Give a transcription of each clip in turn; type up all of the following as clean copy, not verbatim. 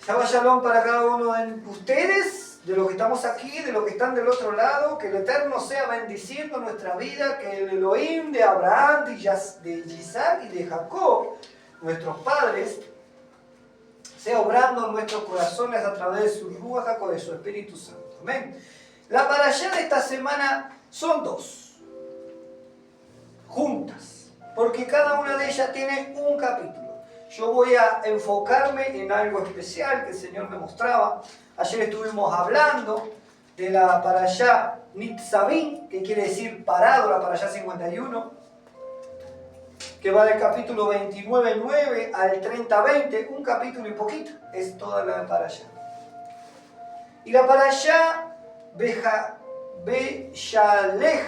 Shabbat Shalom para cada uno de ustedes, de los que estamos aquí, de los que están del otro lado. Que el Eterno sea bendiciendo nuestra vida, que el Elohim de Abraham, de Isaac y de Jacob, nuestros padres, sea obrando en nuestros corazones a través de su Ruach HaKodesh, de su Espíritu Santo. Amén. La parashá de esta semana son dos, juntas, porque cada una de ellas tiene un capítulo. Yo voy a enfocarme en algo especial que el Señor me mostraba. Ayer estuvimos hablando de la parashá Nitzavim, que quiere decir parado, la parashá 51, que va del capítulo 29:9 al 30:20, un capítulo y poquito, es toda la parashá. Y la parashá Beshalech,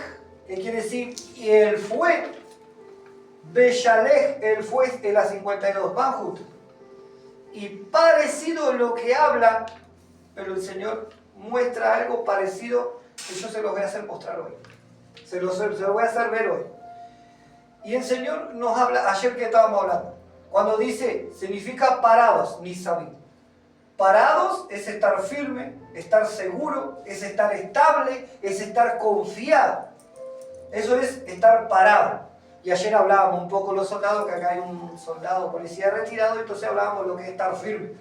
que quiere decir y él fue, Beshalech, él fue, es la 52, van juntos. Y parecido a lo que habla, pero el Señor muestra algo parecido que yo se los voy a hacer mostrar hoy. Se los voy a hacer ver hoy. Y el Señor nos habla, ayer que estábamos hablando, cuando dice, significa parados, Nitzavim. Parados es estar firme, estar seguro, es estar estable, es estar confiado. Eso es estar parado. Y ayer hablábamos un poco los soldados, que acá hay un soldado policía retirado, entonces hablábamos de lo que es estar firme.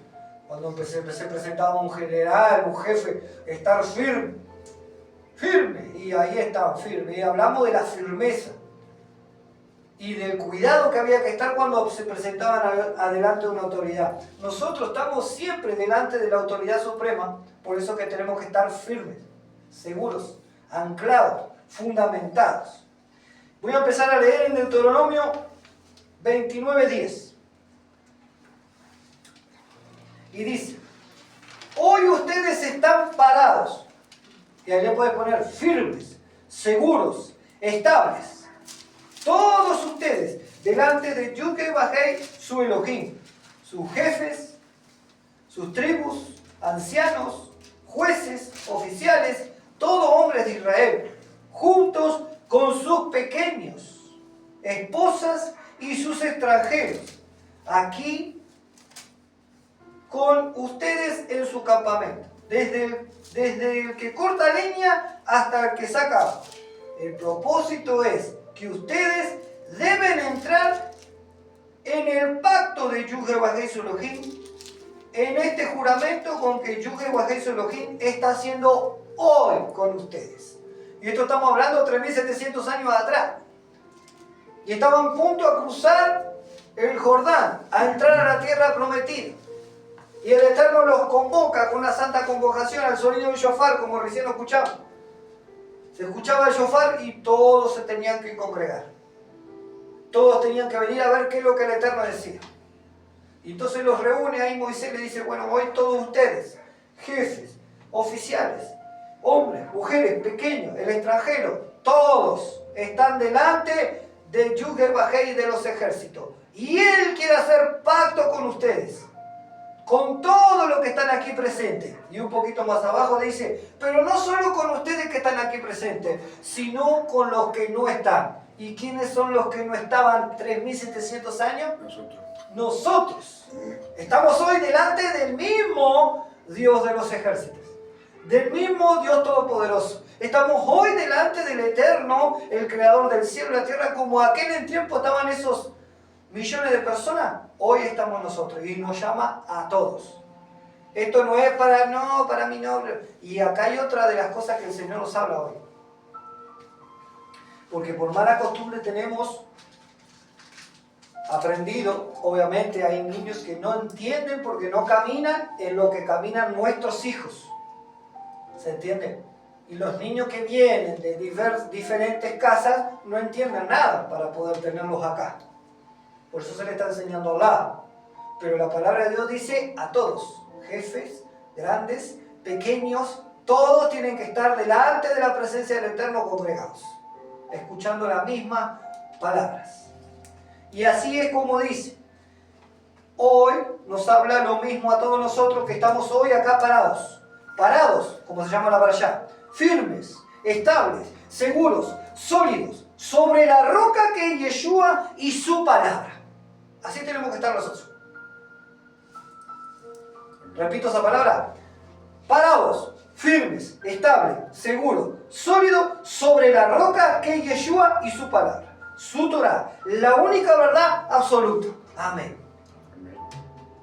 Cuando se presentaba un general, un jefe, estar firme. Firme, y ahí estaban firmes. Y hablamos de la firmeza y del cuidado que había que estar cuando se presentaban adelante de una autoridad. Nosotros estamos siempre delante de la autoridad suprema, por eso que tenemos que estar firmes, seguros, anclados, fundamentados. Voy a empezar a leer en Deuteronomio 29:10. Y dice, hoy ustedes están parados, y ahí le puedes poner firmes, seguros, estables, todos ustedes, delante de Yud-Heh-Vah-Heh, su Elohim, sus jefes, sus tribus, ancianos, jueces, oficiales, todos hombres de Israel, juntos con sus pequeños, esposas y sus extranjeros, aquí con ustedes en su campamento, desde el que corta leña hasta el que saca agua. El propósito es que ustedes deben entrar en el pacto de Yud-Heh-Vah-Heh su Elohim, en este juramento con que Yud-Heh-Vah-Heh su Elohim está haciendo hoy con ustedes. Y esto estamos hablando de 3.700 años atrás. Y estaban a punto de cruzar el Jordán, a entrar a la tierra prometida. Y el Eterno los convoca con una santa convocación al sonido del shofar, como recién lo escuchamos. Se escuchaba el shofar y todos se tenían que congregar. Todos tenían que venir a ver qué es lo que el Eterno decía. Y entonces los reúne ahí Moisés y le dice, bueno, hoy todos ustedes, jefes, oficiales, hombres, mujeres, pequeños, el extranjero, todos están delante de Yud-Heh-Vah-Heh y de los ejércitos. Y Él quiere hacer pacto con ustedes, con todo lo que están aquí presentes. Y un poquito más abajo dice, pero no solo con ustedes que están aquí presentes, sino con los que no están. ¿Y quiénes son los que no estaban 3.700 años? Nosotros. Estamos hoy delante del mismo Dios de los ejércitos, del mismo Dios Todopoderoso. Estamos hoy delante del Eterno, el Creador del cielo y la tierra, como aquel en tiempo estaban esos millones de personas. Hoy estamos nosotros y nos llama a todos. Esto no es para mí no. Y acá hay otra de las cosas que el Señor nos habla hoy. Porque por mala costumbre tenemos aprendido, obviamente hay niños que no entienden porque no caminan en lo que caminan nuestros hijos. ¿Se entiende? Y los niños que vienen de diferentes casas no entienden nada para poder tenerlos acá. Por eso se les está enseñando a hablar. Pero la palabra de Dios dice a todos, jefes, grandes, pequeños, todos tienen que estar delante de la presencia del Eterno congregados, escuchando las mismas palabras. Y así es como dice, hoy nos habla lo mismo a todos nosotros que estamos hoy acá parados. Parados, como se llama la parashá, firmes, estables, seguros, sólidos, sobre la roca que es Yeshua y su palabra. Así tenemos que estar nosotros. Repito esa palabra. Parados, firmes, estables, seguros, sólidos sobre la roca que es Yeshua y su palabra, su Torah, la única verdad absoluta. Amén.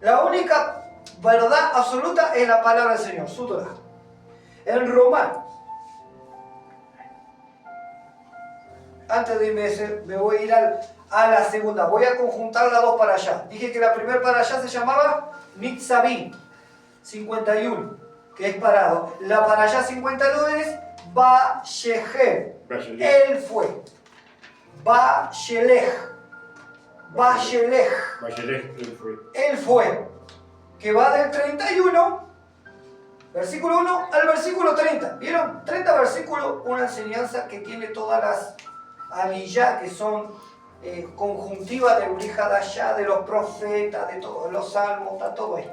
La única verdad absoluta es la palabra del Señor, su Torah. En Romanos, antes de irme, me voy a ir a la segunda. Voy a conjuntar las dos para allá. Dije que la primera para allá se llamaba Nitzavim, 51, que es parado. La para allá 52 es Vayelej. Él fue. Vayelej. Él fue. Que va del 31, versículo 1 al versículo 30. ¿Vieron? 30 versículos, una enseñanza que tiene todas las aliyah, que son conjuntivas del Brihadashá, de los profetas, de todos los salmos, está todo ahí.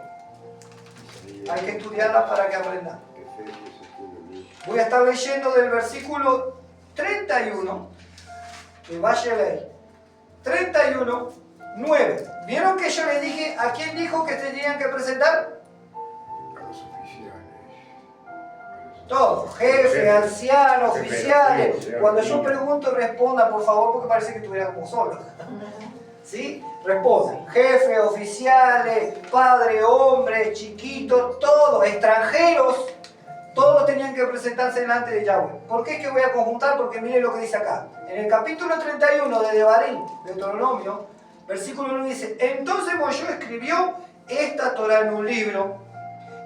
Hay que estudiarla para que aprendan. Voy a estar leyendo del versículo 31, que vaya a leer. 31, 9. ¿Vieron que yo les dije a quién dijo que tenían que presentar? A los oficiales. Todos, jefes, ancianos, oficiales. Cuando yo pregunto, respondan, por favor, porque parece que estuviera como solo. ¿Sí? Respondan. Jefes, oficiales, padre, hombre, chiquitos, todos, extranjeros, todos tenían que presentarse delante de Yahweh. ¿Por qué es que voy a conjuntar? Porque miren lo que dice acá. En el capítulo 31 de Devarim, de Deuteronomio, versículo 1 dice: entonces Moshe escribió esta Torah en un libro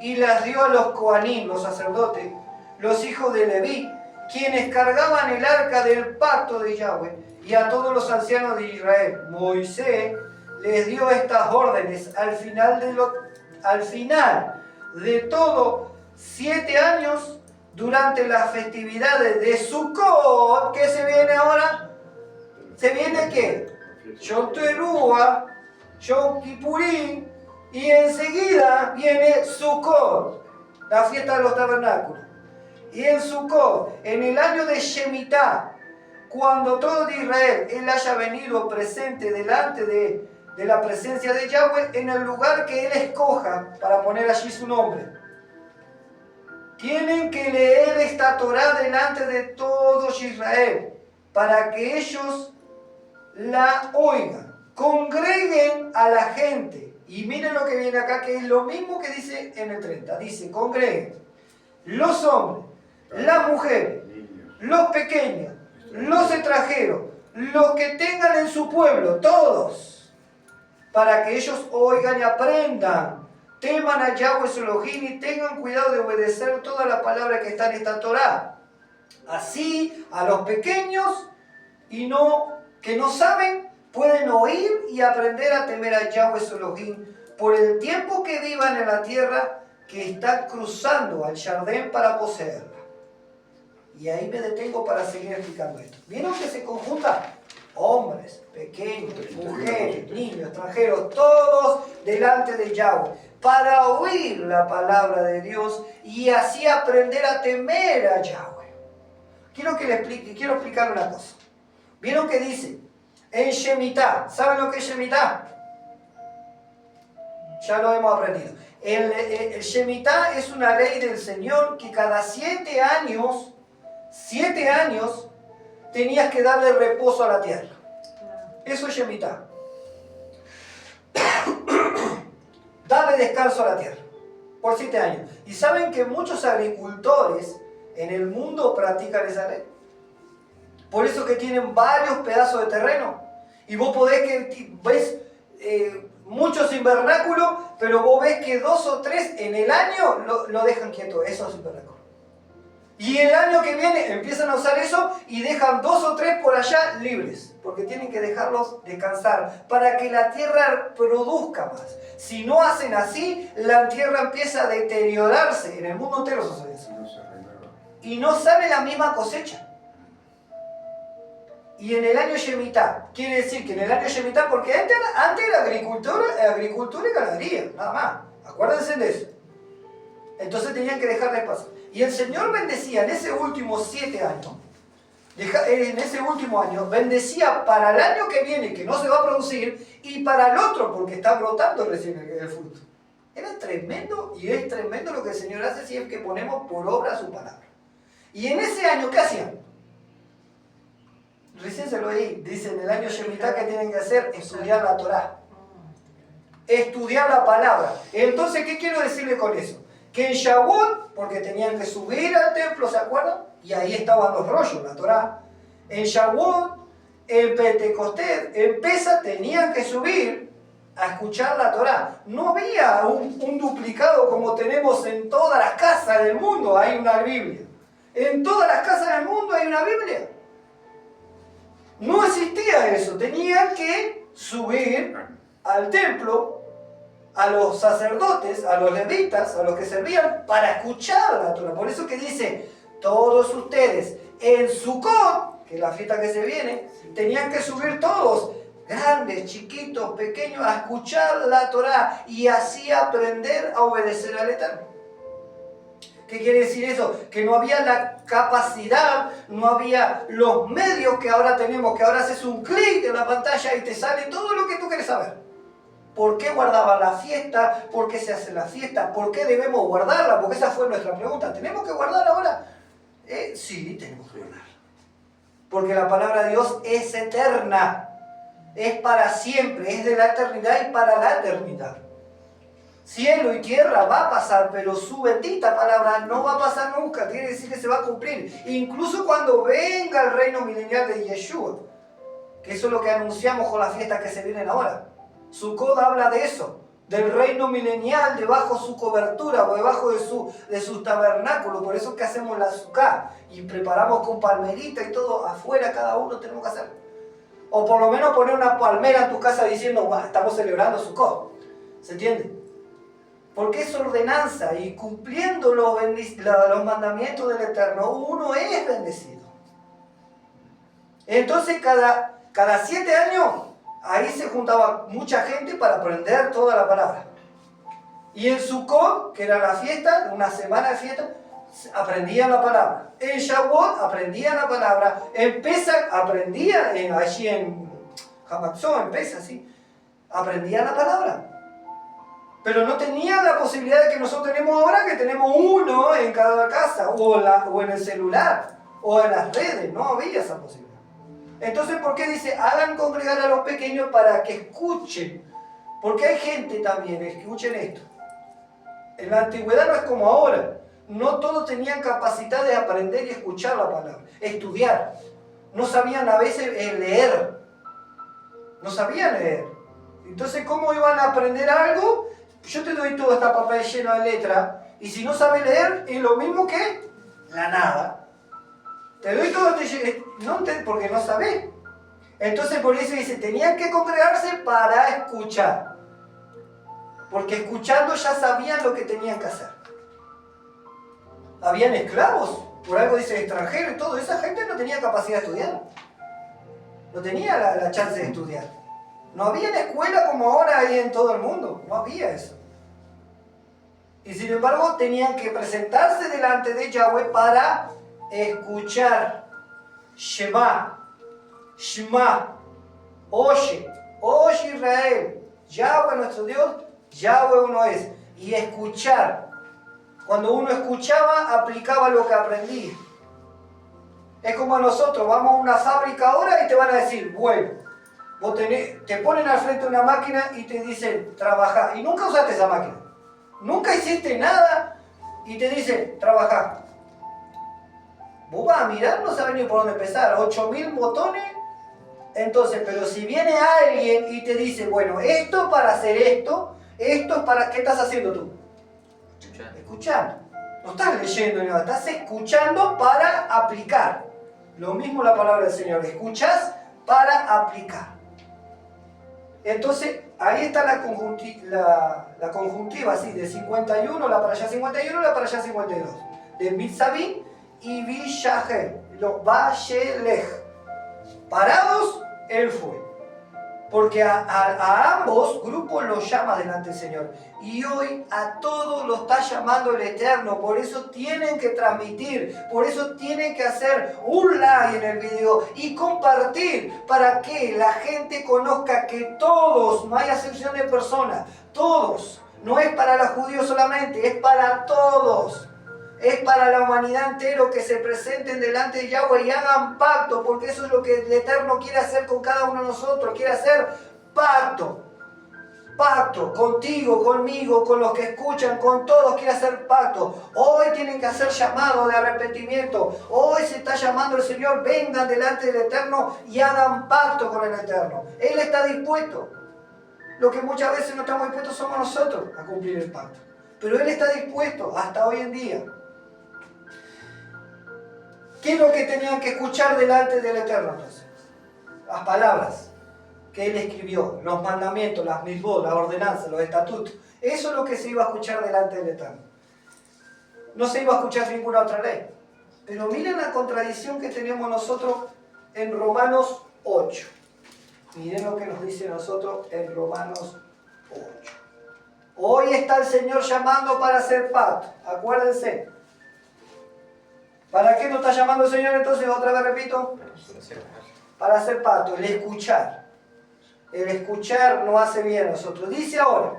y las dio a los Coanim, los sacerdotes, los hijos de Leví, quienes cargaban el arca del pacto de Yahweh, y a todos los ancianos de Israel. Moisés les dio estas órdenes al final de todo 7 años, durante las festividades de Sukkot. ¿Qué se viene ahora? ¿Se viene qué? Yom Teruah, Yom Kippurim, y enseguida viene Sukkot, la fiesta de los tabernáculos. Y en Sukkot, en el año de Shemitah, cuando todo de Israel él haya venido presente delante de la presencia de Yahweh, en el lugar que él escoja para poner allí su nombre, tienen que leer esta Torah delante de todo Israel, para que ellos la oigan, congreguen a la gente. Y miren lo que viene acá, que es lo mismo que dice en el 30. Dice: congreguen los hombres, las mujeres, los pequeños, los extranjeros, los que tengan en su pueblo, todos, para que ellos oigan y aprendan, teman a Yahweh su Elohim y tengan cuidado de obedecer toda la palabra que está en esta Torah. Así, a los pequeños que no saben, pueden oír y aprender a temer a Yahweh su Elohim por el tiempo que vivan en la tierra que está cruzando al Jardín para poseerla. Y ahí me detengo para seguir explicando esto. ¿Vieron que se conjuntan? Hombres, pequeños, mujeres, niños, extranjeros, todos delante de Yahweh, para oír la palabra de Dios y así aprender a temer a Yahweh. Quiero explicarle una cosa. ¿Vieron que dice? En Shemitah, ¿saben lo que es Shemitah? Ya lo hemos aprendido. El Shemitah es una ley del Señor que cada 7 años, tenías que darle reposo a la tierra. Eso es Shemitah. Darle descanso a la tierra por 7 años. ¿Y saben que muchos agricultores en el mundo practican esa ley? Por eso que tienen varios pedazos de terreno. Y vos ves muchos invernáculos, pero vos ves que 2 o 3 en el año lo dejan quieto, esos invernáculos. Y el año que viene empiezan a usar eso y dejan 2 o 3 por allá libres, porque tienen que dejarlos descansar para que la tierra produzca más. Si no hacen así, la tierra empieza a deteriorarse. En el mundo entero sucede eso. Y no sale la misma cosecha. Y en el año Shemitah, quiere decir que en el año Shemitah, porque antes era agricultura y ganadería, nada más. Acuérdense de eso. Entonces tenían que dejar de pasar. Y el Señor bendecía en ese último 7 años, en ese último año, bendecía para el año que viene, que no se va a producir, y para el otro, porque está brotando recién el fruto. Era tremendo y es tremendo lo que el Señor hace si es que ponemos por obra su palabra. Y en ese año, ¿qué hacían? Recién se lo oí, dice en el año Shemitah que tienen que hacer estudiar la Torá. Estudiar la palabra. Entonces, ¿qué quiero decirle con eso? Que en Shavuot, porque tenían que subir al templo, ¿se acuerdan? Y ahí estaban los rollos, la Torá. En Shavuot, en Pentecostés, en Pesach, tenían que subir a escuchar la Torá. No había un duplicado como tenemos en todas las casas del mundo, hay una Biblia. En todas las casas del mundo hay una Biblia. No existía eso, tenían que subir al templo, a los sacerdotes, a los levitas, a los que servían, para escuchar la Torá. Por eso que dice, todos ustedes en Sukkot, que es la fiesta que se viene, tenían que subir todos, grandes, chiquitos, pequeños, a escuchar la Torá y así aprender a obedecer al Eterno. ¿Qué quiere decir eso? Que no había la capacidad, no había los medios que ahora tenemos, que ahora haces un clic en la pantalla y te sale todo lo que tú quieres saber. ¿Por qué guardaban la fiesta? ¿Por qué se hace la fiesta? ¿Por qué debemos guardarla? Porque esa fue nuestra pregunta. ¿Tenemos que guardar ahora? Sí, tenemos que guardarla. Porque la palabra de Dios es eterna. Es para siempre, es de la eternidad y para la eternidad. Cielo y tierra va a pasar, pero su bendita palabra no va a pasar nunca. Quiere decir que se va a cumplir. Incluso cuando venga el reino milenial de Yeshua, que eso es lo que anunciamos con las fiestas que se vienen ahora. Sukkot habla de eso, del reino milenial debajo de su cobertura o debajo de su tabernáculo. Por eso es que hacemos la Sukkah y preparamos con palmerita y todo afuera, cada uno tenemos que hacer. O por lo menos poner una palmera en tu casa diciendo, estamos celebrando Sukkot. ¿Se entiende? Porque es ordenanza y cumpliendo los mandamientos del Eterno, uno es bendecido. Entonces cada 7 años, ahí se juntaba mucha gente para aprender toda la palabra. Y en Sukkot, que era la fiesta, una semana de fiesta, aprendían la palabra. En Shavuot aprendían la palabra. En Pesach aprendían, allí en Hamatzot, en Pesach, ¿sí? Aprendían la palabra. Pero no tenían la posibilidad de que nosotros tenemos ahora, que tenemos uno en cada casa, o en el celular, o en las redes. No había esa posibilidad. Entonces, ¿por qué dice, hagan congregar a los pequeños para que escuchen? Porque hay gente también, escuchen esto. En la antigüedad no es como ahora. No todos tenían capacidad de aprender y escuchar la palabra, estudiar. No sabían a veces leer. No sabían leer. Entonces, ¿cómo iban a aprender algo? Yo te doy todo este papel lleno de letras, y si no sabes leer, es lo mismo que la nada. Te doy todo porque no sabés. Entonces por eso dice, tenían que congregarse para escuchar. Porque escuchando ya sabían lo que tenían que hacer. Habían esclavos, por algo dice extranjero y todo. Esa gente no tenía capacidad de estudiar. No tenía la chance de estudiar. No había una escuela como ahora hay en todo el mundo. No había eso. Y sin embargo tenían que presentarse delante de Yahweh para escuchar. Shema. Shema. Oye Israel. Yahweh nuestro Dios, Yahweh uno es. Y escuchar. Cuando uno escuchaba, aplicaba lo que aprendía. Es como nosotros, vamos a una fábrica ahora y te van a decir, bueno, vos te ponen al frente de una máquina y te dicen, trabaja. Y nunca usaste esa máquina. Nunca hiciste nada y te dicen, trabaja. Vos vas a mirar, no sabes ni por dónde empezar. 8.000 botones. Entonces, pero si viene alguien y te dice, bueno, esto para hacer esto es para... ¿Qué estás haciendo tú? Escuchando. No estás leyendo nada, estás escuchando para aplicar. Lo mismo la palabra del Señor. Escuchas para aplicar. Entonces, ahí está la conjuntiva, así, de 51, la para allá 51, la para allá 52. De Mitzabim y Vishahel, los Bashelech. Parados, él fue. Porque a ambos grupos los llama delante del Señor. Y hoy a todos los está llamando el Eterno. Por eso tienen que transmitir. Por eso tienen que hacer un like en el video y compartir. Para que la gente conozca que todos, no hay excepción de personas, todos no es para los judíos solamente, es para todos. Es para la humanidad entera que se presenten delante de Yahweh y hagan pacto, porque eso es lo que el Eterno quiere hacer con cada uno de nosotros. Quiere hacer pacto. Pacto contigo, conmigo, con los que escuchan, con todos quiere hacer pacto. Hoy tienen que hacer llamado de arrepentimiento. Hoy se está llamando el Señor, vengan delante del Eterno y hagan pacto con el Eterno. Él está dispuesto. Lo que muchas veces no estamos dispuestos somos nosotros a cumplir el pacto. Pero Él está dispuesto hasta hoy en día. ¿Qué es lo que tenían que escuchar delante del Eterno entonces? Las palabras que Él escribió, los mandamientos, las mitzvot, las ordenanzas, los estatutos. Eso es lo que se iba a escuchar delante del Eterno. No se iba a escuchar ninguna otra ley. Pero miren la contradicción que tenemos nosotros en Romanos 8. Miren lo que nos dice nosotros en Romanos 8. Hoy está el Señor llamando para hacer pacto. Acuérdense. ¿Para qué nos está llamando el Señor entonces? Otra vez repito. Para hacer pacto, el escuchar. El escuchar nos hace bien a nosotros. Dice ahora,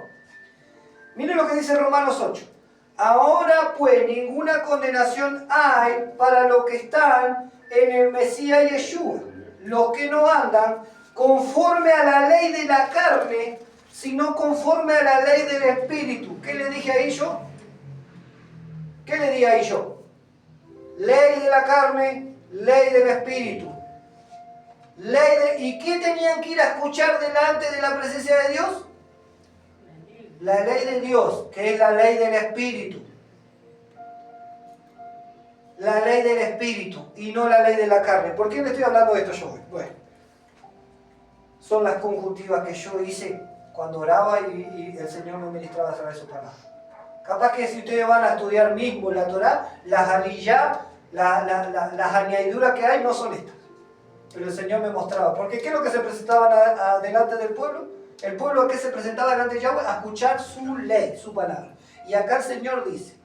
miren lo que dice Romanos 8. Ahora pues ninguna condenación hay para los que están en el Mesías Yeshua, los que no andan conforme a la ley de la carne, sino conforme a la ley del Espíritu. ¿Qué le dije ahí yo? ¿Qué le dije ahí yo? Ley de la carne, ley del Espíritu. ¿Y qué tenían que ir a escuchar delante de la presencia de Dios? La ley de Dios, que es la ley del Espíritu. La ley del Espíritu y no la ley de la carne. ¿Por qué le estoy hablando de esto yo hoy? Bueno, son las conjuntivas que yo hice cuando oraba y el Señor me ministraba a través de su palabra. Capaz que si ustedes van a estudiar mismo la Torá, las aliyá, las añadiduras que hay no son estas. Pero el Señor me mostraba. Porque ¿qué es lo que se presentaba delante del pueblo? El pueblo que se presentaba delante de Yahweh a escuchar su ley, su palabra. Y acá el Señor dice,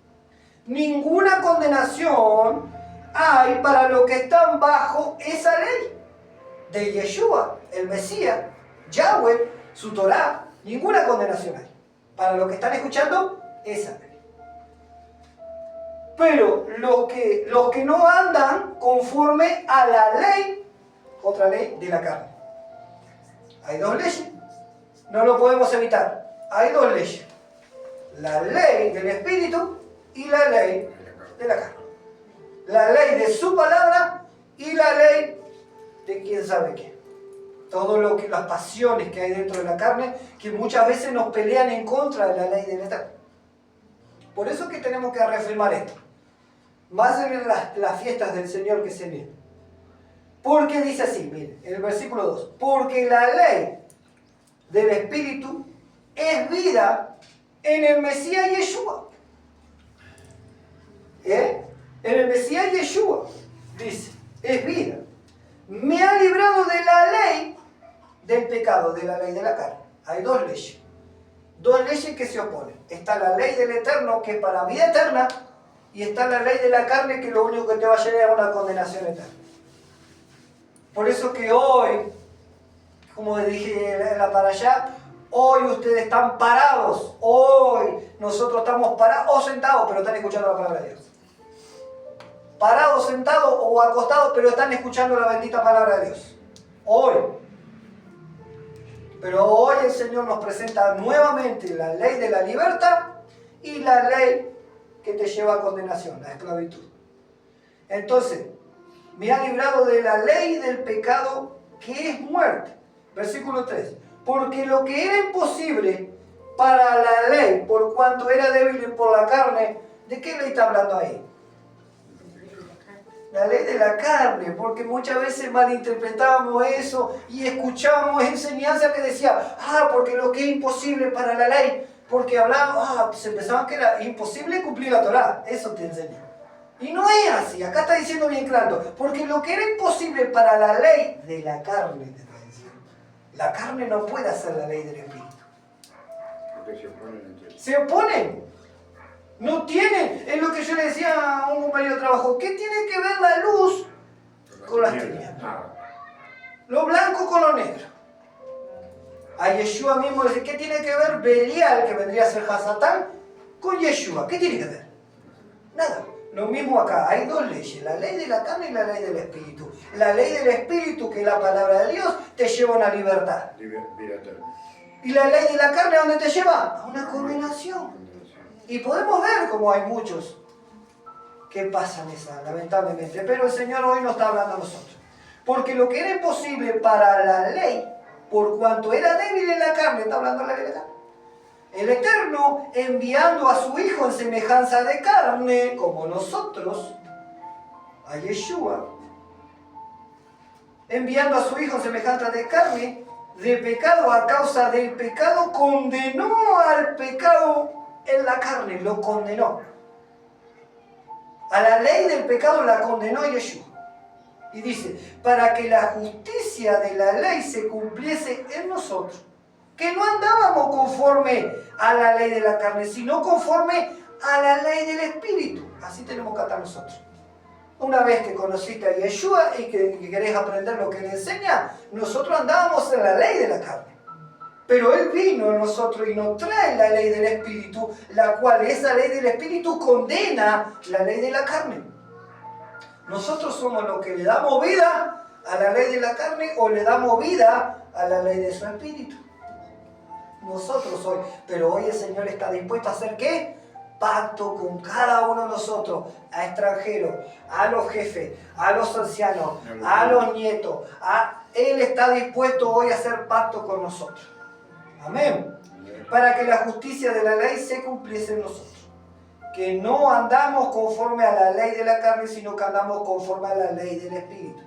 ninguna condenación hay para los que están bajo esa ley de Yeshua, el Mesías, Yahweh, su Torá. Ninguna condenación hay para los que están escuchando esa ley. Pero los que no andan conforme a la ley, otra ley de la carne. Hay dos leyes, no lo podemos evitar. Hay dos leyes. La ley del Espíritu y la ley de la carne. La ley de su palabra y la ley de quién sabe qué. Todo lo que, las pasiones que hay dentro de la carne, que muchas veces nos pelean en contra de la ley del Eterno. Por eso es que tenemos que reafirmar esto. Más en las fiestas del Señor que se vienen. Porque dice así, miren, en el versículo 2. Porque la ley del Espíritu es vida en el Mesías Yeshua. En el Mesías Yeshua, dice, es vida. Me ha librado de la ley del pecado, de la ley de la carne. Hay dos leyes. Dos leyes que se oponen. Está la ley del Eterno, que es para vida eterna, y está la ley de la carne, que lo único que te va a llevar a una condenación eterna. Por eso que hoy, como dije en la para allá, hoy ustedes están parados. Hoy nosotros estamos parados o sentados, pero están escuchando la palabra de Dios. Parados, sentados o acostados, pero están escuchando la bendita palabra de Dios. Hoy. Pero hoy el Señor nos presenta nuevamente la ley de la libertad y la ley que te lleva a condenación, la esclavitud. Entonces, me ha librado de la ley del pecado que es muerte. Versículo 3. Porque lo que era imposible para la ley, por cuanto era débil por la carne, ¿de qué ley está hablando ahí? La ley de la carne, porque muchas veces malinterpretábamos eso y escuchábamos enseñanzas que decía, porque lo que es imposible para la ley, porque hablaban, se pensaban que era imposible cumplir la Torá, eso te enseña. Y no es así, acá está diciendo bien claro, porque lo que era imposible para la ley de la carne, te está diciendo. La carne no puede hacer la ley del Espíritu. Porque se oponen entre ellos. Se oponen. No tienen, es lo que yo le decía a un compañero de trabajo, ¿qué tiene que ver la luz con las tinieblas? Lo blanco con lo negro. A Yeshua mismo dice, ¿qué tiene que ver Belial, que vendría a ser Hasatán, con Yeshua? ¿Qué tiene que ver? Nada. Lo mismo acá, hay dos leyes, la ley de la carne y la ley del espíritu. La ley del espíritu, que es la palabra de Dios, te lleva a una libertad. Vida eterna. Y la ley de la carne, ¿a dónde te lleva? A una condenación. Y podemos ver cómo hay muchos que pasan esa, lamentablemente. Pero el Señor hoy nos está hablando a nosotros. Porque lo que era imposible para la ley, por cuanto era débil en la carne, está hablando la ley de la carne. El Eterno, enviando a su Hijo en semejanza de carne, como nosotros, a Yeshua, enviando a su Hijo en semejanza de carne, de pecado, a causa del pecado, condenó al pecado en la carne, lo condenó. A la ley del pecado la condenó Yeshua. Y dice, para que la justicia de la ley se cumpliese en nosotros, que no andábamos conforme a la ley de la carne, sino conforme a la ley del Espíritu. Así tenemos que estar nosotros. Una vez que conociste a Yeshua y que querés aprender lo que Él enseña, nosotros andábamos en la ley de la carne. Pero Él vino a nosotros y nos trae la ley del Espíritu, la cual esa ley del Espíritu condena la ley de la carne. Nosotros somos los que le damos vida a la ley de la carne o le damos vida a la ley de su Espíritu. Nosotros hoy, pero hoy el Señor está dispuesto a hacer ¿qué? Pacto con cada uno de nosotros, a extranjeros, a los jefes, a los ancianos, a los nietos. Él está dispuesto hoy a hacer pacto con nosotros. Amén. Para que la justicia de la ley se cumpliese en nosotros. Que no andamos conforme a la ley de la carne, sino que andamos conforme a la ley del Espíritu.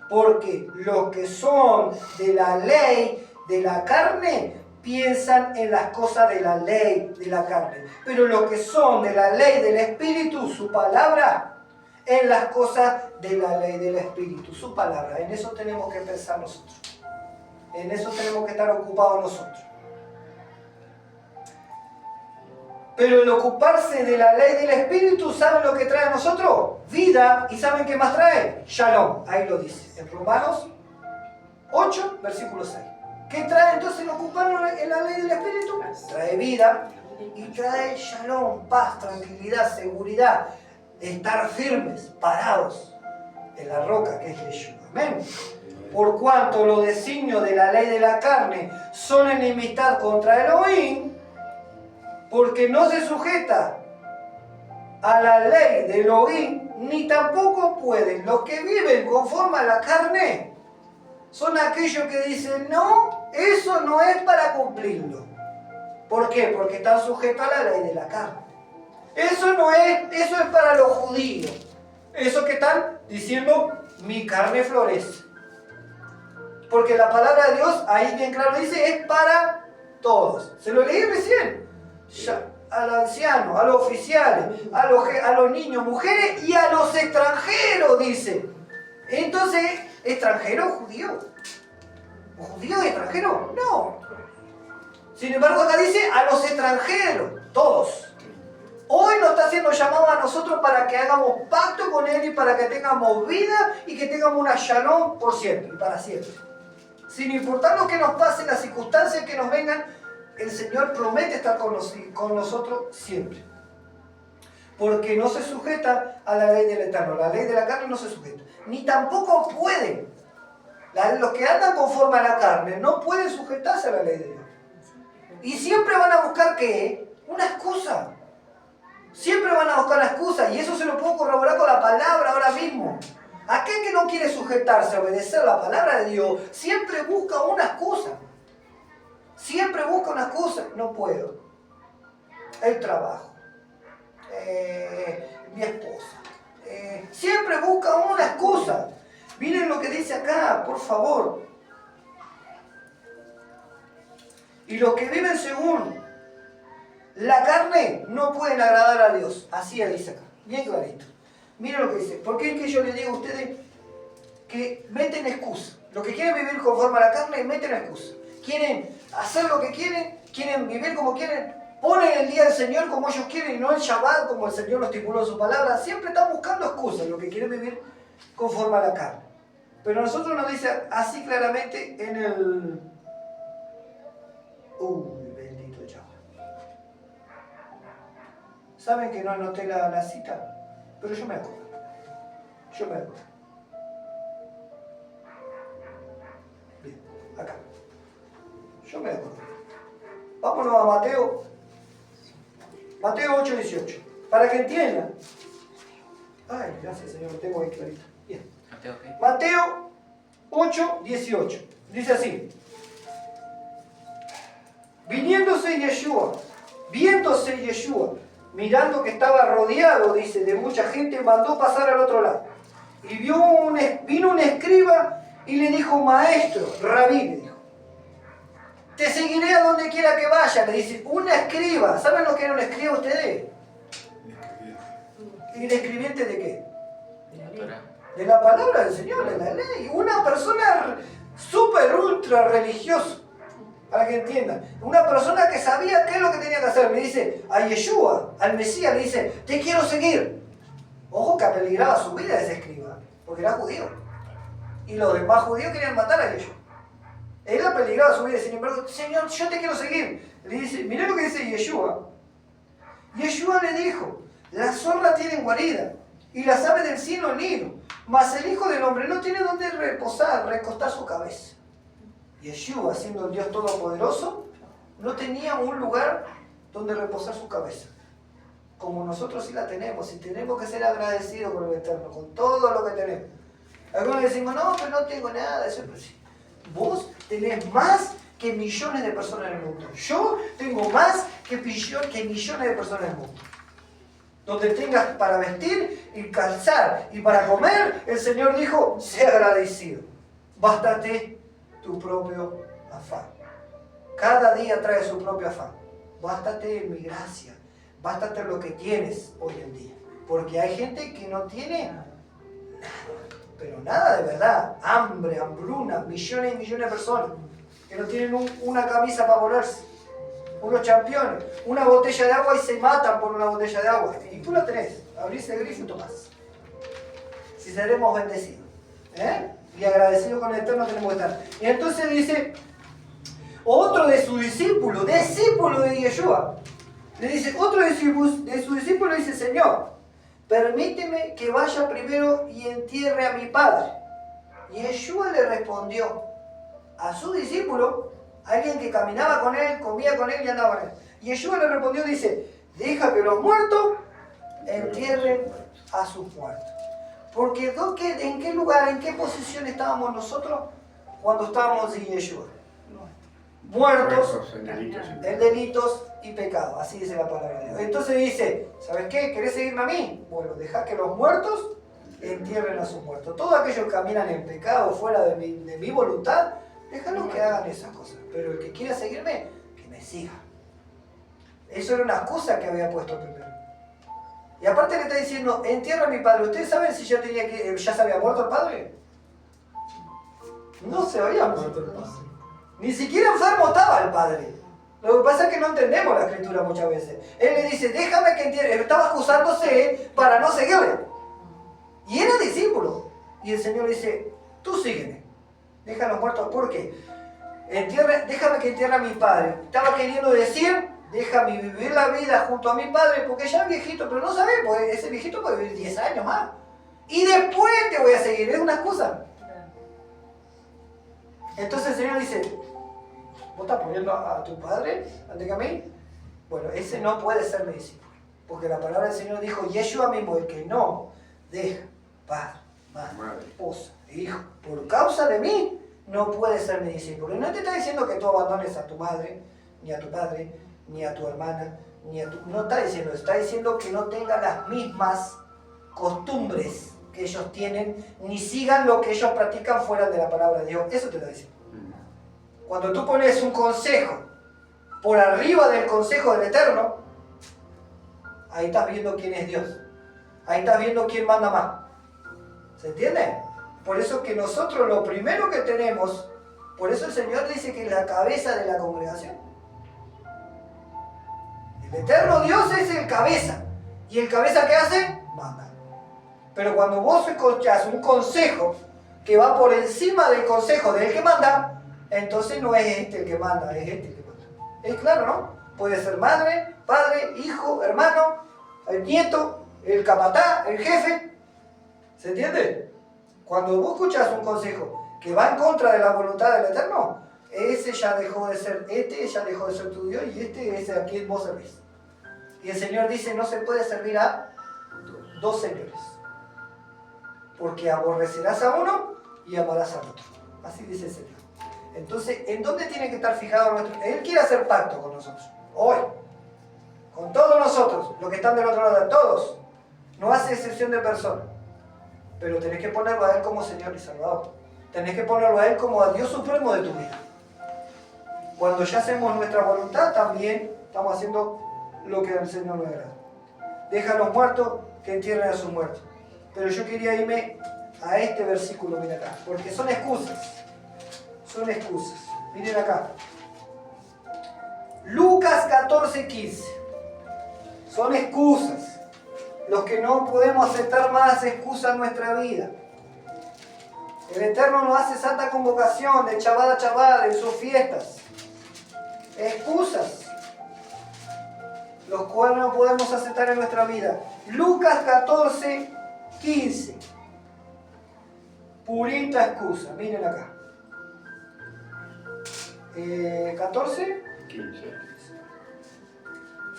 Porque los que son de la ley de la carne piensan en las cosas de la ley de la carne. Pero los que son de la ley del Espíritu, su palabra, en las cosas de la ley del Espíritu, su palabra. En eso tenemos que pensar nosotros. En eso tenemos que estar ocupados nosotros. Pero el ocuparse de la ley del Espíritu, ¿saben lo que trae a nosotros? Vida. ¿Y saben qué más trae? Shalom. Ahí lo dice. En Romanos 8, versículo 6. ¿Qué trae entonces el ocuparnos en la ley del Espíritu? Trae vida y trae shalom, paz, tranquilidad, seguridad. Estar firmes, parados en la roca que es Yeshua. Amén. Por cuanto los designios de la ley de la carne son enemistad contra Elohim, porque no se sujeta a la ley de Elohim, ni tampoco pueden. Los que viven conforme a la carne son aquellos que dicen, no, eso no es para cumplirlo. ¿Por qué? Porque están sujetos a la ley de la carne. Eso no es, eso es para los judíos. Eso que están diciendo, mi carne florece. Porque la palabra de Dios, ahí bien claro dice, es para todos. Se lo leí recién. A los ancianos, a los oficiales, a los niños, mujeres y a los extranjeros, dice. Entonces, ¿extranjero o judío? ¿O judío y extranjero? No. Sin embargo, acá dice a los extranjeros, todos. Hoy nos está haciendo llamado a nosotros para que hagamos pacto con Él y para que tengamos vida y que tengamos una shalom por siempre y para siempre. Sin importar lo que nos pase, las circunstancias que nos vengan, el Señor promete estar con nosotros siempre. Porque no se sujeta a la ley del Eterno. La ley de la carne no se sujeta. Ni tampoco pueden. Los que andan conforme a la carne no pueden sujetarse a la ley de Dios. Y siempre van a buscar ¿qué? Una excusa. Siempre van a buscar una excusa. Y eso se lo puedo corroborar con la palabra ahora mismo. Aquel que no quiere sujetarse a obedecer la palabra de Dios siempre busca una excusa. Siempre busca una excusa. No puedo. El trabajo. Mi esposa. Siempre busca una excusa. Miren lo que dice acá, por favor. Y los que viven según la carne no pueden agradar a Dios. Así dice acá, bien clarito. Miren lo que dice. Porque es que yo les digo a ustedes que meten excusa. Los que quieren vivir conforme a la carne meten excusa. Quieren hacer lo que quieren vivir como quieren. Ponen el día del Señor como ellos quieren y no el Shabbat como el Señor lo estipuló en su palabra. Siempre están buscando excusas los que quieren vivir conforme a la carne. Pero nosotros nos dice así claramente en Uy, bendito Yahweh. ¿Saben que no anoté la cita? Pero yo me acuerdo. Yo me acuerdo. Bien, acá. Yo me acuerdo. Vámonos a Mateo. Mateo 8:18. Para que entiendan. Ay, gracias Señor, lo tengo ahí clarito. Bien. Mateo 8:18. Dice así. Viéndose Yeshua, mirando que estaba rodeado, dice, de mucha gente, mandó pasar al otro lado. Y vino un escriba y le dijo, maestro, rabí, le dijo, te seguiré a donde quiera que vaya. Le dice, un escriba. ¿Saben lo que era un escriba ustedes? ¿Y el escribiente de qué? De la palabra del Señor, de la ley. Una persona súper ultra religiosa. Para que entiendan, una persona que sabía qué es lo que tenía que hacer, le dice a Yeshua, al Mesías, le dice, te quiero seguir. Ojo que apeligraba su vida ese escriba, porque era judío. Y los demás judíos querían matar a Yeshua. Él apeligraba su vida, sin embargo, Señor, yo te quiero seguir. Le dice, mirá lo que dice Yeshua. Yeshua le dijo, las zorras tienen guarida, y las aves del cielo nido, mas el Hijo del Hombre no tiene donde recostar su cabeza. Yeshua, siendo el Dios Todopoderoso, no tenía un lugar donde reposar su cabeza. Como nosotros sí la tenemos, y tenemos que ser agradecidos con el Eterno, con todo lo que tenemos. Algunos decimos, no, pero no tengo nada. Eso, pero sí. Vos tenés más que millones de personas en el mundo. Yo tengo más que millones de personas en el mundo. Donde tengas para vestir y calzar y para comer, el Señor dijo, sé agradecido. Bástate tu propio afán. Cada día trae su propio afán. Bástate en mi gracia. Bástate en lo que tienes hoy en día. Porque hay gente que no tiene nada. Pero nada de verdad. Hambre, hambruna, millones y millones de personas que no tienen una camisa para ponerse. Unos championes. Una botella de agua y se matan por una botella de agua. Y tú la tenés. Abrís el grifo y tomás. Si seremos bendecidos. Y agradecidos con el Eterno tenemos que estar. Y entonces dice, otro de sus discípulos, discípulo de Yeshua, le dice, otro de su discípulo dice, Señor, permíteme que vaya primero y entierre a mi padre. Y Yeshua le respondió a su discípulo, alguien que caminaba con él, comía con él y andaba con él. Y Yeshua le respondió, dice, deja que los muertos entierren a sus muertos. Porque ¿en qué lugar, en qué posición estábamos nosotros cuando estábamos sin Yeshua? Muertos en delitos y pecados. Así dice la palabra de Dios. Entonces dice, ¿sabes qué? ¿Querés seguirme a mí? Bueno, deja que los muertos entierren a sus muertos. Todos aquellos que caminan en pecado fuera de mi voluntad, déjalos que hagan esas cosas. Pero el que quiera seguirme, que me siga. Eso era una excusa que había puesto primero. Y aparte le está diciendo, entierra a mi padre. ¿Ustedes saben si ya se había muerto el padre? No se había muerto el padre. Ni siquiera enfermo estaba el padre. Lo que pasa es que no entendemos la escritura muchas veces. Él le dice, déjame que entierre. Estaba excusándose para no seguirle. Y era discípulo. Y el Señor dice, tú sígueme. Deja a los muertos. ¿Por qué? Déjame que entierre a mi padre. Estaba queriendo decir, déjame vivir la vida junto a mi padre, porque ya es viejito, pero no sabes, porque ese viejito puede vivir 10 años más. Y después te voy a seguir, es una excusa. Entonces el Señor dice, ¿vos estás poniendo a tu padre antes que a mí? Bueno, ese no puede ser mi discípulo. Porque la palabra del Señor dijo, Yeshua mismo, el que no deja padre, madre, esposa, hijo, por causa de mí, no puede ser mi discípulo. Y no te está diciendo que tú abandones a tu madre, ni a tu padre, ni a tu hermana, no está diciendo que no tenga las mismas costumbres que ellos tienen, ni sigan lo que ellos practican fuera de la palabra de Dios. Eso te está diciendo. Cuando tú pones un consejo por arriba del consejo del Eterno, ahí estás viendo quién es Dios. Ahí estás viendo quién manda más. ¿Se entiende? Por eso que nosotros lo primero que tenemos, por eso el Señor dice que es la cabeza de la congregación. El eterno Dios es el cabeza. ¿Y el cabeza qué hace? Manda. Pero cuando vos escuchás un consejo que va por encima del consejo del que manda, entonces no es este el que manda, es este el que manda. Es claro, ¿no? Puede ser madre, padre, hijo, hermano, el nieto, el capataz, el jefe. ¿Se entiende? Cuando vos escuchas un consejo que va en contra de la voluntad del Eterno, ese ya dejó de ser, ya dejó de ser tu Dios y es a quien vos servís. Y el Señor dice, no se puede servir a dos señores. Porque aborrecerás a uno y amarás al otro. Así dice el Señor. Entonces, ¿en dónde tiene que estar fijado nuestro? Él quiere hacer pacto con nosotros. Hoy. Con todos nosotros. Los que están del otro lado. Todos. No hace excepción de persona. Pero tenés que ponerlo a Él como Señor y Salvador. Tenés que ponerlo a Él como a Dios supremo de tu vida. Cuando ya hacemos nuestra voluntad, también estamos haciendo lo que al Señor le agrada. Deja a los muertos que entierren a sus muertos. Pero yo quería irme a este versículo, miren acá, porque son excusas. Son excusas. Miren acá. Lucas 14:15. Son excusas. Los que no podemos aceptar más excusas en nuestra vida. El Eterno nos hace santa convocación de chavada a chavada en sus fiestas. Excusas. Los cuales no podemos aceptar en nuestra vida. Lucas 14:15. Purita excusa. Miren acá. 14. 15.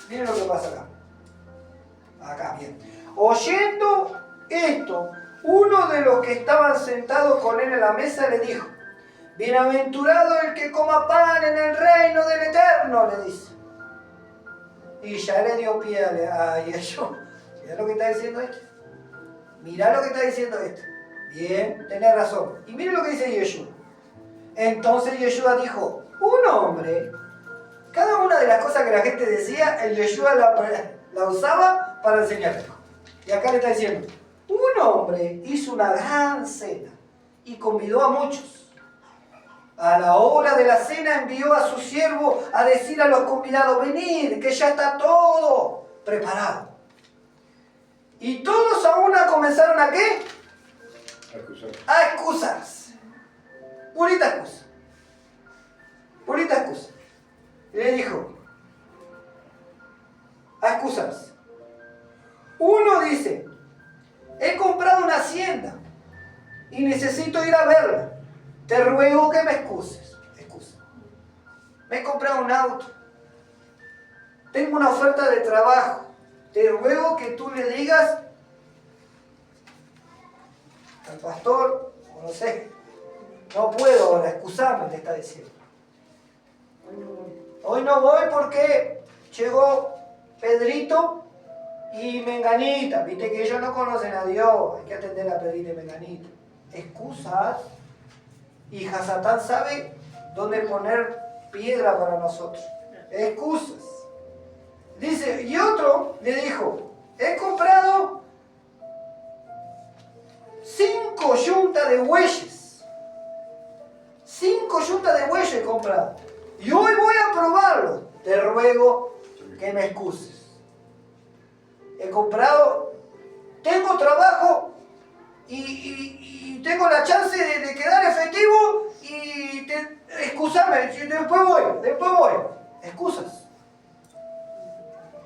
Miren lo que pasa acá. Acá, bien. Oyendo esto, uno de los que estaban sentados con él en la mesa le dijo: bienaventurado el que coma pan en el reino del Eterno, le dice. Y ya le dio pie a Yeshua. Mirá lo que está diciendo esto. Mirá lo que está diciendo esto. Bien, tenés razón. Y miren lo que dice Yeshua. Entonces Yeshua dijo: un hombre. Cada una de las cosas que la gente decía, el Yeshua la usaba para enseñar algo. Y acá le está diciendo: un hombre hizo una gran cena y convidó a muchos. A la hora de la cena envió a su siervo a decir a los convidados: venid, que ya está todo preparado. Y todos a una comenzaron ¿a qué? A excusarse. Purita excusa. Purita excusa. Y le dijo: a excusarse. Uno dice: he comprado una hacienda y necesito ir a verla. Te ruego que me excuses. Excusa. Me he comprado un auto. Tengo una oferta de trabajo. Te ruego que tú le digas al pastor, o no sé, no puedo ahora, excusarme, le está diciendo. Hoy no voy porque llegó Pedrito y Menganita. Viste que ellos no conocen a Dios. Hay que atender a Pedrito y Menganita. Excusas. Y Hasatán sabe dónde poner piedra para nosotros. Excusas. Dice, y otro le dijo: he comprado 5 yuntas de bueyes. 5 yuntas de bueyes he comprado. Y hoy voy a probarlo. Te ruego que me excuses. He comprado, tengo trabajo y tengo la chance de quedar efectivo y excusarme. Después voy. Excusas.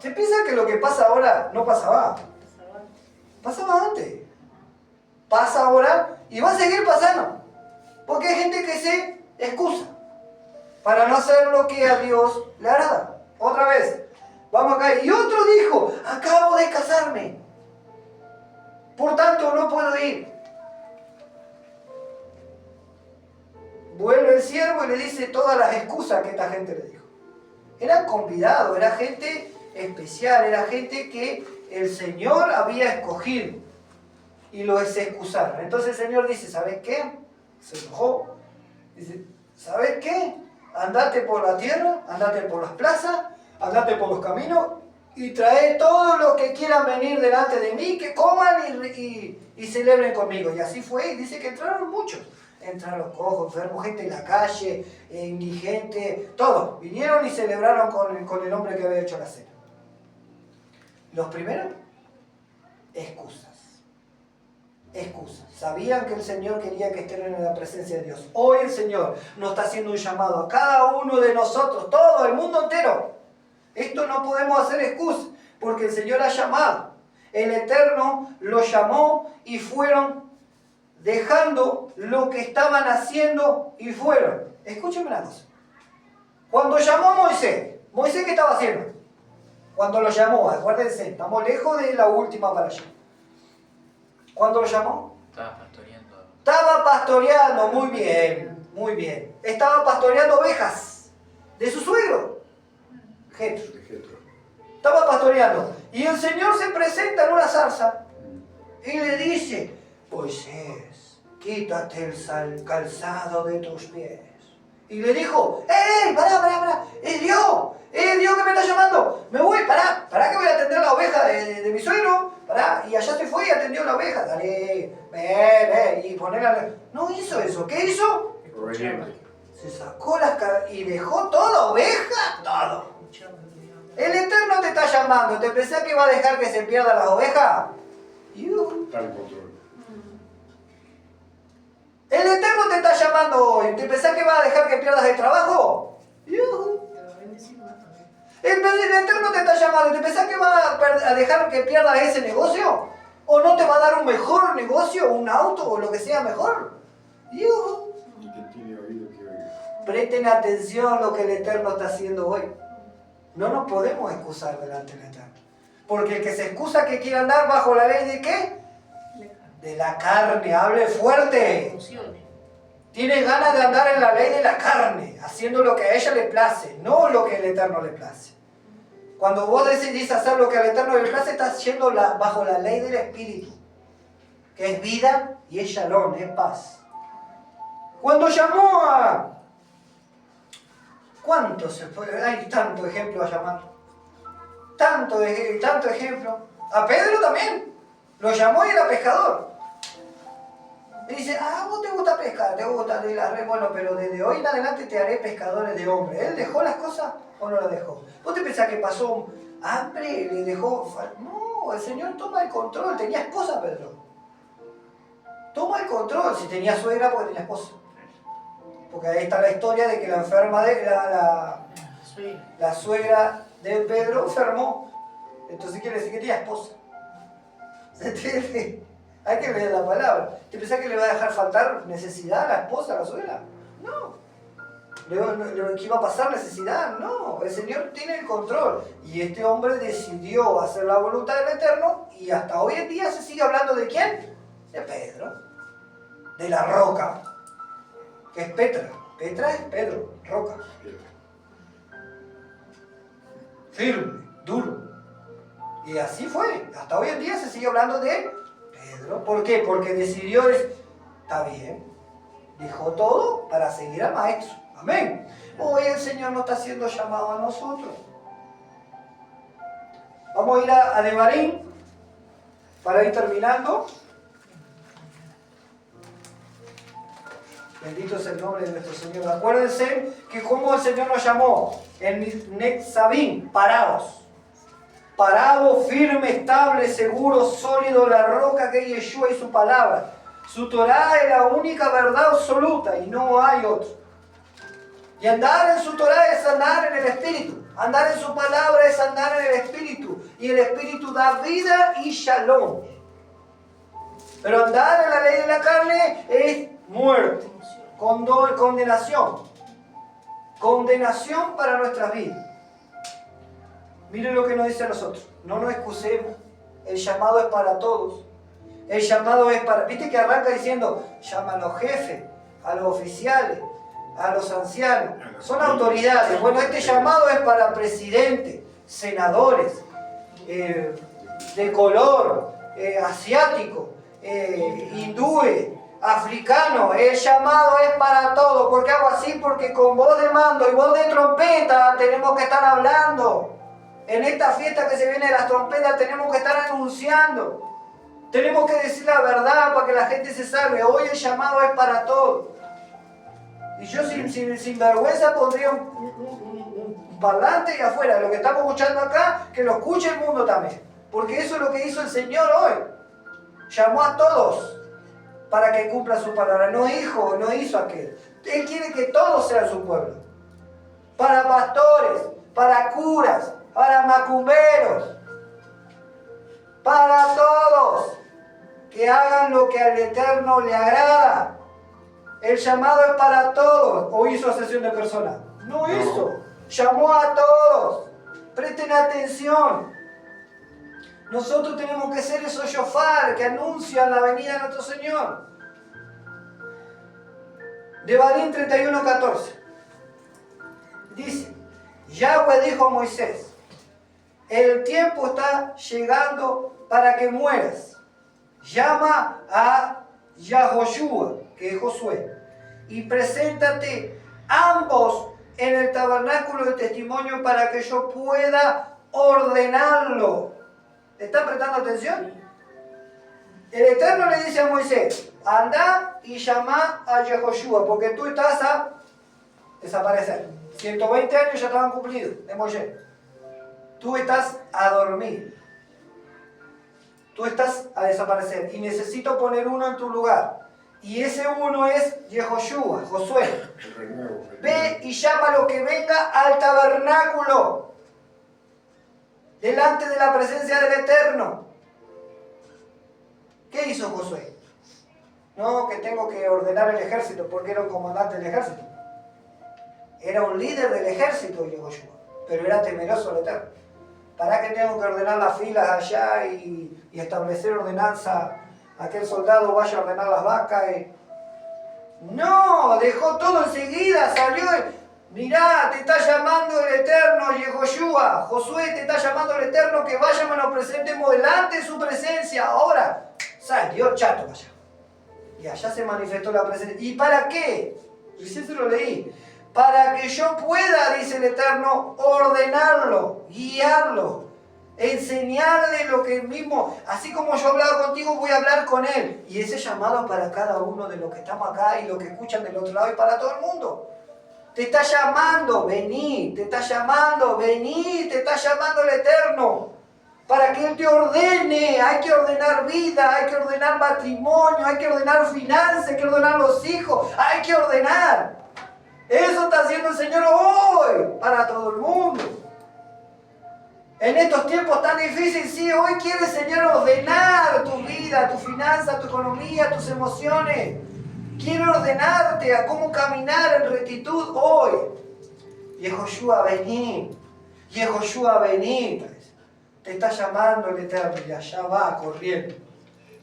¿Se piensa que lo que pasa ahora no pasaba? Pasaba antes. Pasa ahora y va a seguir pasando. Porque hay gente que se excusa para no hacer lo que a Dios le agrada. Otra vez, vamos acá. Y otro dijo: acabo de casarme, por tanto no puedo ir. Vuelve el siervo y le dice todas las excusas que esta gente le dijo. Eran convidados, era gente especial, era gente que el Señor había escogido y los excusaron. Entonces el Señor dice: ¿sabes qué? Se enojó. Dice: ¿sabes qué? Andate por la tierra, andate por las plazas, andate por los caminos y trae todos los que quieran venir delante de mí, que coman y celebren conmigo. Y así fue, y dice que entraron muchos. Entraron cojos, enfermos, gente en la calle, indigente, todos. Vinieron y celebraron con el hombre que había hecho la cena. Los primeros, excusas. Excusas. Sabían que el Señor quería que estén en la presencia de Dios. Hoy el Señor nos está haciendo un llamado a cada uno de nosotros, todo el mundo entero. Esto no podemos hacer excusa, porque el Señor ha llamado. El Eterno los llamó y fueron dejando lo que estaban haciendo y fueron. Escúcheme una cosa. Cuando llamó a Moisés, ¿Moisés qué estaba haciendo? Cuando lo llamó, acuérdense, estamos lejos de la última para allá. ¿Cuándo lo llamó? Estaba pastoreando. Estaba pastoreando, muy bien, muy bien. Estaba pastoreando ovejas de su suegro, Jetro. De Jetro. Estaba pastoreando. Y el Señor se presenta en una zarza y le dice, Moisés, quítate el calzado de tus pies. Y le dijo, ¡ey! ¡Pará! ¡Es Dios que me está llamando! Me voy, pará que voy a atender la oveja de mi suegro. Pará, y allá se fue y atendió la oveja. Dale, ve, y ponerla. No hizo eso. ¿Qué hizo? Obediente. Se sacó las y dejó toda oveja, todo. El Eterno te está llamando. ¿Te pensás que va a dejar que se pierda la oveja? Está en control. El Eterno te está llamando hoy. ¿Te pensás que va a dejar que pierdas el trabajo? El Eterno te está llamando. ¿Te pensás que va a dejar que pierdas ese negocio? ¿O no te va a dar un mejor negocio, un auto o lo que sea mejor? Y que tiene oído que oiga. Presten atención a lo que el Eterno está haciendo hoy. No nos podemos excusar delante del Eterno. Porque el que se excusa que quiere andar bajo la ley de ¿qué? De la carne. Hable fuerte. Tiene ganas de andar en la ley de la carne, haciendo lo que a ella le place, no lo que al Eterno le place. Cuando vos decidís hacer lo que al Eterno le place, estás yendo bajo la ley del Espíritu, que es vida y es shalom, es paz. Cuando llamó a... ¿Cuántos se fue? Hay tanto ejemplo a llamar. Tanto ejemplo. A Pedro también. Lo llamó y era pescador. Y dice, vos te gusta pescar, te gusta de la red, bueno, pero desde hoy en adelante te haré pescadores de hombres. ¿Él dejó las cosas o no las dejó? ¿Vos te pensás que pasó hambre, le dejó? No, el Señor toma el control. Tenía esposa, Pedro. Toma el control. Si tenía suegra, porque tenía esposa. Porque ahí está la historia de que la enferma de la suegra de Pedro enfermó. Entonces quiere decir que tenía esposa. ¿Se entiende? Hay que leer la palabra. ¿Te pensás que le va a dejar faltar necesidad a la esposa, a la suegra? No. ¿Que iba a pasar necesidad? No. El Señor tiene el control. Y este hombre decidió hacer la voluntad del Eterno y hasta hoy en día se sigue hablando ¿de quién? De Pedro. De la roca. Que es Petra. Petra es Pedro. Roca. Firme, duro. Y así fue. Hasta hoy en día se sigue hablando de Pedro. ¿Por qué? Porque decidió, está bien, dejó todo para seguir al maestro. Amén. Hoy el Señor nos está haciendo llamado a nosotros. Vamos a ir a Devarim para ir terminando. Bendito es el nombre de nuestro Señor. Acuérdense que como el Señor nos llamó en Netzabim, parados. Parado, firme, estable, seguro, sólido, la roca que es Yeshua y su palabra. Su Torah es la única verdad absoluta y no hay otro. Y andar en su Torah es andar en el Espíritu. Andar en su palabra es andar en el Espíritu. Y el Espíritu da vida y shalom. Pero andar en la ley de la carne es muerte, condenación. Condenación para nuestras vidas. Miren lo que nos dice a nosotros. No nos excusemos. El llamado es para todos. El llamado es para... Viste que arranca diciendo, llama a los jefes, a los oficiales, a los ancianos. Son autoridades. Bueno, este llamado es para presidentes, senadores, de color, asiático, hindúes, africanos. El llamado es para todos. ¿Por qué hago así? Porque con voz de mando y voz de trompeta tenemos que estar hablando. En esta fiesta que se viene de las trompetas tenemos que estar anunciando. Tenemos que decir la verdad para que la gente se salve. Hoy el llamado es para todos. Y yo sin vergüenza pondría un parlante y afuera. Lo que estamos escuchando acá, que lo escuche el mundo también. Porque eso es lo que hizo el Señor hoy. Llamó a todos. para que cumpla su palabra. No hizo aquel. Él quiere que todos sean su pueblo. Para pastores, para curas, para macumberos, para todos. Que hagan lo que al Eterno le agrada. El llamado es para todos. ¿O hizo excepción de personas? No hizo. Llamó a todos. Presten atención. Nosotros tenemos que ser esos shofar que anuncian la venida de nuestro Señor. Devarim 31:14. Dice, Yahweh dijo a Moisés, el tiempo está llegando para que mueras. Llama a Yahoshua, que es Josué, y preséntate ambos en el tabernáculo de testimonio para que yo pueda ordenarlo. ¿Están prestando atención? El Eterno le dice a Moisés, anda y llama a Yahoshua, porque tú estás a desaparecer. 120 años ya estaban cumplidos de Moisés. Tú estás a dormir. Tú estás a desaparecer y necesito poner uno en tu lugar. Y ese uno es Yehoshua, Josué. Ve y llámalo que venga al tabernáculo, delante de la presencia del Eterno. ¿Qué hizo Josué? No, que tengo que ordenar el ejército porque era un comandante del ejército. Era un líder del ejército Yehoshua, pero era temeroso del Eterno. ¿Para qué tengo que ordenar las filas allá y establecer ordenanza? Aquel soldado vaya a ordenar las vacas. No, dejó todo enseguida, salió. Mirá, te está llamando el Eterno, Yehoshua. Josué, te está llamando el Eterno que vayamos y nos presentemos delante de su presencia. Ahora, salió chato allá. Y allá se manifestó la presencia. ¿Y para qué? Recién se lo leí. Para que yo pueda, dice el Eterno, ordenarlo, guiarlo, enseñarle lo que mismo, así como yo hablaba contigo, voy a hablar con él. Y ese llamado para cada uno de los que estamos acá y los que escuchan del otro lado y para todo el mundo. Te está llamando, vení, te está llamando, vení, te está llamando el Eterno. Para que Él te ordene, hay que ordenar vida, hay que ordenar matrimonio, hay que ordenar finanzas, hay que ordenar los hijos, hay que ordenar. Eso está haciendo el Señor hoy, para todo el mundo. En estos tiempos tan difíciles, sí, hoy quiere el Señor ordenar tu vida, tu finanza, tu economía, tus emociones. Quiere ordenarte a cómo caminar en rectitud hoy. Yehoshua, vení. Yehoshua, vení. Te está llamando el Eterno y allá va corriendo.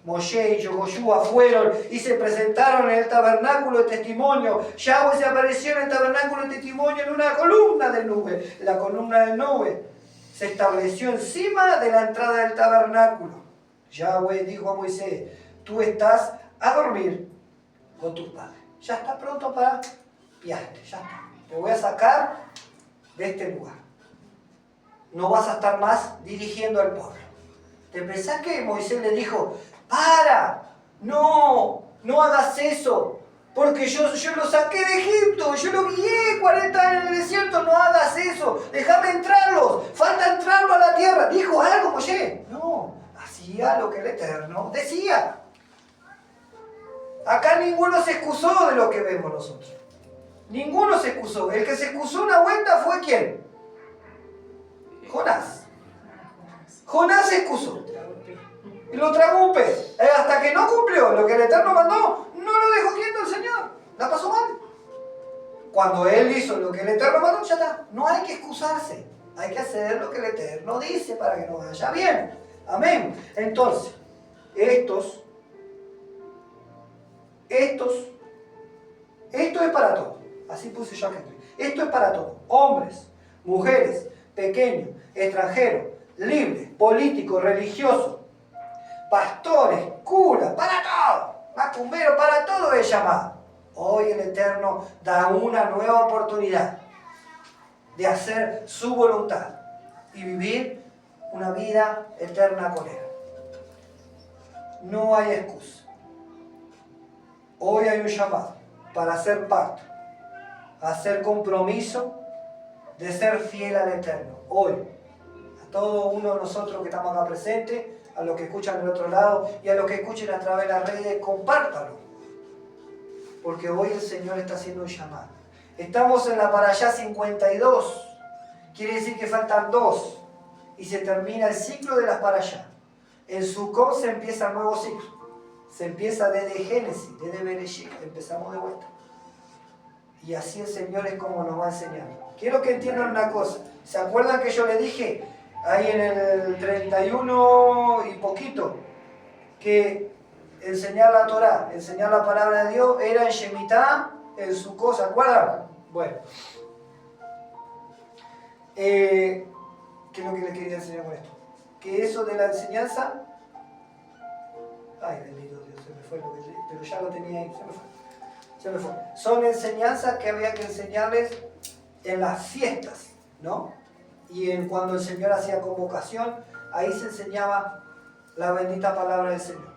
Moshe y Yehoshua fueron y se presentaron en el tabernáculo de testimonio. Yahweh se apareció en el tabernáculo de testimonio en una columna de nube. La columna de nube se estableció encima de la entrada del tabernáculo. Yahweh dijo a Moisés, tú estás a dormir con tus padres. Ya está pronto para piarte, ya está. Te voy a sacar de este lugar. No vas a estar más dirigiendo al pueblo. ¿Te pensás que Moisés le dijo, para, no hagas eso, porque yo lo saqué de Egipto, yo lo guié 40 años en el desierto, no hagas eso, déjame entrarlos, falta entrarlo a la tierra? ¿Dijo algo Moisés? No, hacía lo que el Eterno decía. Acá ninguno se excusó de lo que vemos nosotros. Ninguno se excusó. El que se excusó una vuelta fue ¿quién? Jonás. Jonás se excusó. Y lo tragó un pez. Hasta que no cumplió lo que el Eterno mandó, no lo dejó quieto el Señor. La pasó mal. Cuando él hizo lo que el Eterno mandó, ya está. No hay que excusarse. Hay que hacer lo que el Eterno dice para que nos vaya bien. Amén. Entonces, esto es para todos. Así puse yo acá. Esto es para todos. Hombres, mujeres, pequeños, extranjeros, libres, políticos, religiosos, pastores, curas, para todo. Macumberos, para todo es llamado. Hoy el Eterno da una nueva oportunidad de hacer su voluntad y vivir una vida eterna con Él. No hay excusa. Hoy hay un llamado para hacer pacto, hacer compromiso de ser fiel al Eterno. Hoy, a todo uno de nosotros que estamos acá presentes, a los que escuchan del otro lado y a los que escuchen a través de las redes, compártalo. Porque hoy el Señor está haciendo un llamado. Estamos en la Parashá 52. Quiere decir que faltan 2. Y se termina el ciclo de las Parashá. En Sukkot se empieza el nuevo ciclo. Se empieza desde Génesis, desde Bereshit. Empezamos de vuelta. Y así el Señor es como nos va enseñando. Quiero que entiendan una cosa. ¿Se acuerdan que yo les dije ahí en el 31 y poquito que enseñar la Torá, enseñar la palabra de Dios era en Shemitah, en Sukkot? ¿Se acuerdan? Bueno. ¿Qué es lo que les quería enseñar con esto? Que eso de la enseñanza... Ay, bendito Dios, se me fue lo que... Pero ya lo tenía ahí, se me fue. Son enseñanzas que había que enseñarles en las fiestas, ¿no? Y cuando el Señor hacía convocación, ahí se enseñaba la bendita palabra del Señor.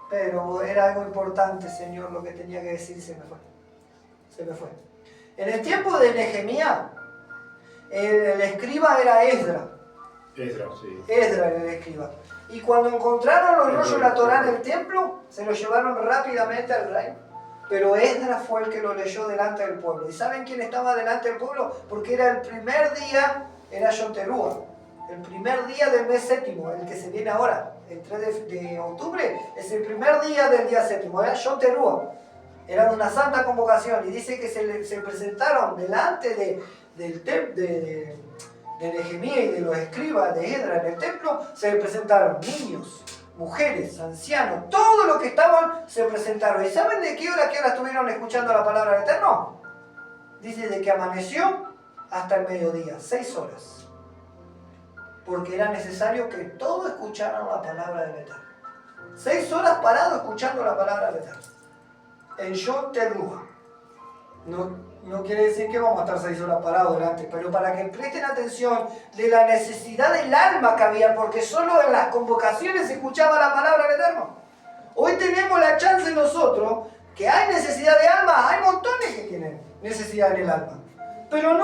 Pero era algo importante, Señor, lo que tenía que decir, se me fue. Se me fue. En el tiempo de Nehemías, el escriba era Esdras. Esdras, sí. Esdras era el escriba. Y cuando encontraron los rollos de la Torá en el templo, se los llevaron rápidamente al rey. Pero Esdras fue el que lo leyó delante del pueblo. ¿Y saben quién estaba delante del pueblo? Porque era el primer día, era Yom Teruah. El primer día del mes séptimo, el que se viene ahora, el 3 de octubre, es el primer día del día séptimo, era Yom Teruah. Era una santa convocación y dice que se presentaron delante de Nehemías y de los escribas de Esdras en el templo, se presentaron niños, mujeres, ancianos, todos los que estaban se presentaron. ¿Y saben de qué hora estuvieron escuchando la palabra del Eterno? Dice de que amaneció hasta el mediodía, 6 horas. Porque era necesario que todos escucharan la palabra del Eterno. 6 horas parados escuchando la palabra del Eterno. En Yom Teruah. No quiere decir que vamos a estar 6 horas parados delante, pero para que presten atención de la necesidad del alma que había, porque solo en las convocaciones se escuchaba la palabra del Eterno. Hoy tenemos la chance nosotros, que hay necesidad de alma, hay montones que tienen necesidad en el alma, pero no